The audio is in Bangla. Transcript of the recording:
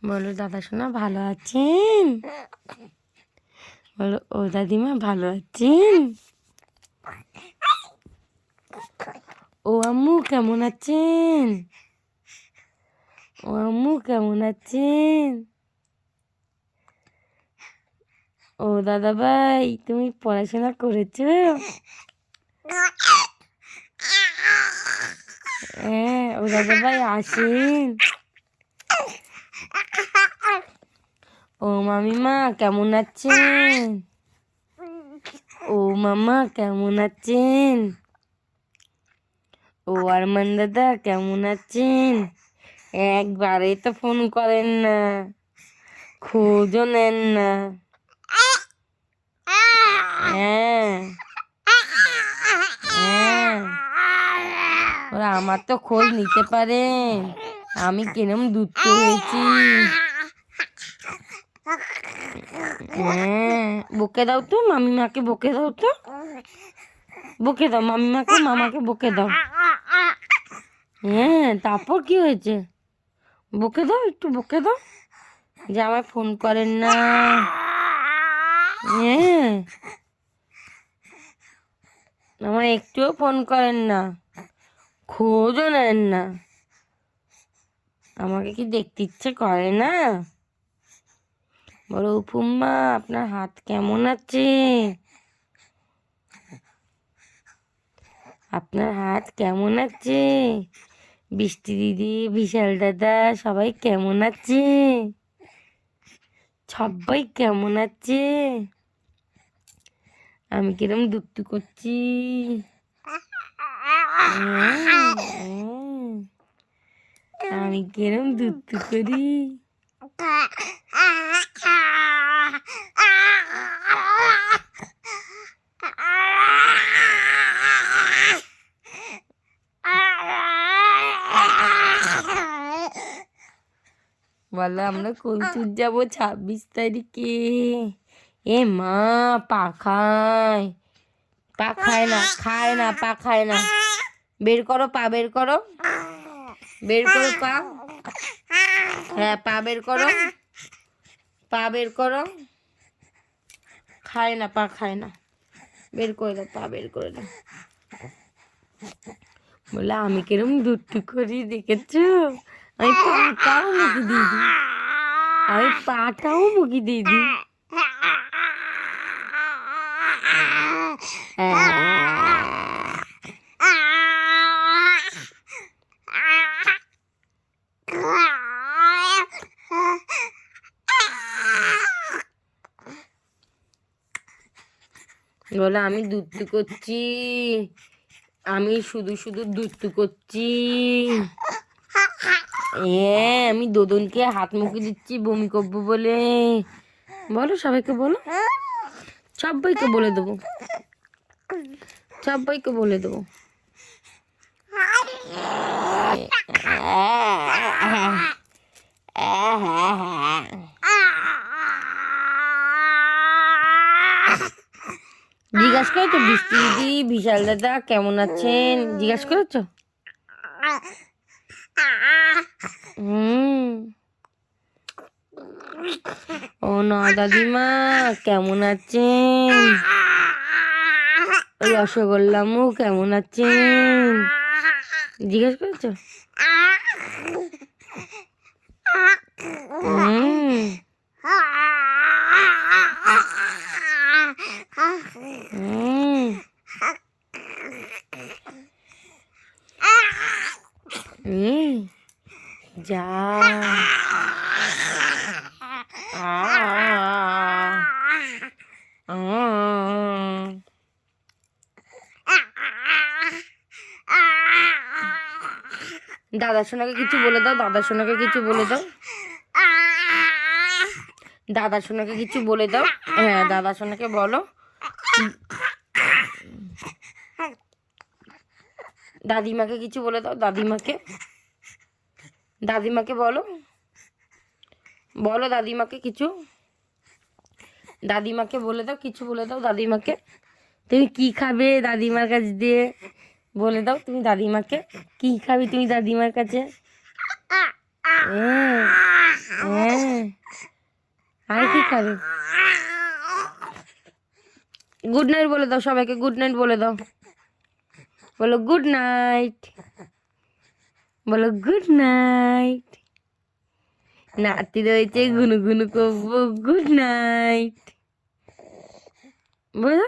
বলো দাদা সোনা ভালো আছেন? বলো ও দাদিমা ভালো আছেন? ও আম্মু কেমন আছেন? ও আম্মু কেমন আছেন? ও দাদা ভাই তুমি পড়াশোনা করেছো? হ্যাঁ ও দাদা ভাই আসেন। ও মামিমা কেমন আছেন? ও মামা কেমন আছেন? ও আরমান দাদা কেমন আছেন? একবারে তো ফোন করেন না, খোঁজও নেন না। হ্যাঁ হ্যাঁ ওরা আমার তো খোঁজ নিতে পারেন, আমি কিরম দুধ হয়েছি। হ্যাঁ বকে দাও তো মামিমাকে, বকে দাও তো, বকে দাও মামিমাকে, মামাকে বকে দাও। হ্যাঁ তারপর কি হয়েছে, বকে দাও, একটু বকে দাও যে আমায় ফোন করেন না। হ্যাঁ আমায় একটুও ফোন করেন না, খোঁজও নেন না, আমাকে কি দেখতে ইচ্ছে করে না? বলো ফুম্মা আপনার হাত কেমন আছে? আপনার হাত কেমন আছে? বৃষ্টি দিদি, বিশাল দাদা সবাই কেমন আছে? সবাই কেমন আছে? আমি কিরম দুষ্টু করছি? আমি কিরম দুষ্টু করি? বলো আমরা কোন ট্যুর যাবো 26 তারিখে? এ মা পা খায়, পা খায় না, খায় না, পা খায় না। বের করো পা, বের করো, বের করো পা। হ্যাঁ পা বের করো, পা বের করো। খায় না, পা খায় না, বের করে দাও, পা বের করে দাও। বলে আমি কিরম দুষ্টু করি দেখেছো? আমি পাটাও মুখে দিয়ে দিই, আমি পাটাও মুখে দিয়ে দিই। বলে আমি দুষ্টু করছি, আমি শুধু শুধু দুষ্টু করছি। হ্যাঁ আমি দোদনকে হাত মুখে দিচ্ছি বমি করবো বলে। বলো সবাইকে, বলো সবাইকে বলে দেবো, সবাইকে বলে দেবো। জিজ্ঞাসা করেছো বৃষ্টি দিদি, বিশাল দাদা কেমন আছেন জিজ্ঞাসা করেছো? ও না দাদিমা কেমন আছেন? রসগোল্লামু কেমন আছেন জিজ্ঞেস করেছো? যা দাদা সোনাকে কিছু বলে দাও, দাদা সোনাকে কিছু বলে দাও, দাদা সোনাকে কিছু বলে দাও। হ্যাঁ দাদা সোনাকে বলো, দাদিমাকে কিছু বলে দাও, দাদিমাকে, দাদিমাকে বলো, বলো দাদিমাকে কিছু, দাদিমাকে বলে দাও, কিছু বলে দাও দাদিমাকে। তুমি কি খাবে দাদিমার কাছে দিয়ে বলে দাও, তুমি দাদিমাকে কি খাবে তুমি দাদিমার কাছে? হ্যাঁ খাবে। গুড নাইট বলে দাও সবাইকে, গুড নাইট বলে দাও। বলো গুড নাইট, বলো গুড নাইট। নাতি রয়েছে, গুনু গুনু করবো, গুড নাইট বলো।